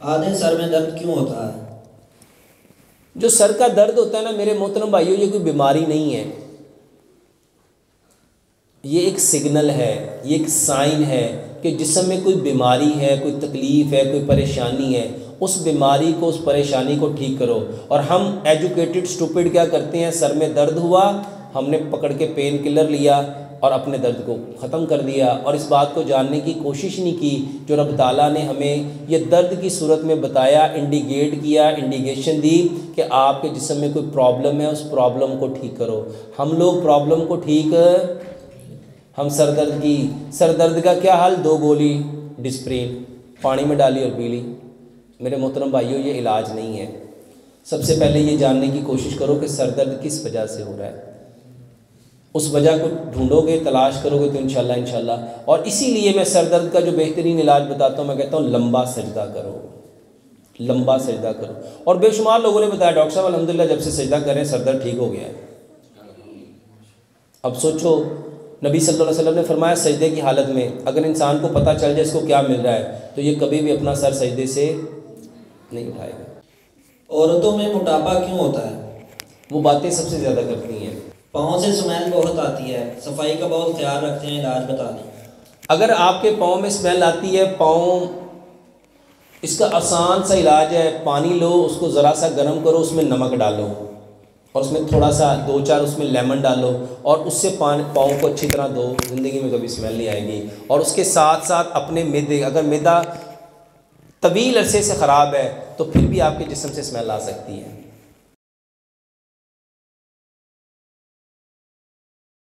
आधे सर में दर्द क्यों होता है? जो सर का दर्द होता है ना मेरे मोहतरम भाइयों, ये कोई बीमारी नहीं है, ये एक सिग्नल है, ये एक साइन है कि जिस्म में कोई बीमारी है, कोई तकलीफ़ है, कोई परेशानी है। उस बीमारी को, उस परेशानी को ठीक करो। और हम एजुकेटेड स्टूपिड क्या करते हैं, सर में दर्द हुआ, हमने पकड़ के पेन किलर लिया और अपने दर्द को ख़त्म कर दिया, और इस बात को जानने की कोशिश नहीं की जो रब ताला ने हमें ये दर्द की सूरत में बताया, इंडिकेट किया, इंडिकेशन दी कि आपके जिस्म में कोई प्रॉब्लम है, उस प्रॉब्लम को ठीक करो। हम लोग प्रॉब्लम को ठीक, हम सर दर्द का क्या हाल, 2 गोली डिस्प्रिन पानी में डाली और पी ली। मेरे मोहतरम भाइयों, ये इलाज नहीं है। सबसे पहले ये जानने की कोशिश करो कि सर दर्द किस वजह से हो रहा है, उस वजह को ढूंढोगे, तलाश करोगे तो इंशाल्लाह। और इसीलिए मैं सर दर्द का जो बेहतरीन इलाज बताता हूँ, मैं कहता हूँ लंबा सजदा करो, लंबा सजदा करो। और बेशुमार लोगों ने बताया डॉक्टर साहब अल्हम्दुलिल्लाह जब से सजदा करें सर दर्द ठीक हो गया है। अब सोचो, नबी सल्लल्लाहु अलैहि वसल्लम ने फरमाया सजदे की हालत में अगर इंसान को पता चल जाए इसको क्या मिल रहा है तो ये कभी भी अपना सर सजदे से नहीं उठाएगा। औरतों में मोटापा क्यों होता है? वो बातें सबसे ज़्यादा करती हैं। पाँव से स्मेल बहुत आती है, सफाई का बहुत ख्याल रखते हैं, इलाज बता दें। अगर आपके पाँव में स्मेल आती है, पाँव, इसका आसान सा इलाज है, पानी लो, उसको ज़रा सा गर्म करो, उसमें नमक डालो और उसमें थोड़ा सा 2-4 उसमें लेमन डालो और उससे पाँव को अच्छी तरह धो, ज़िंदगी में कभी स्मेल नहीं आएगी। और उसके साथ साथ अपने मैदे, अगर मैदा तवील अरसे से ख़राब है तो फिर भी आपके जिस्म से स्मेल आ सकती है।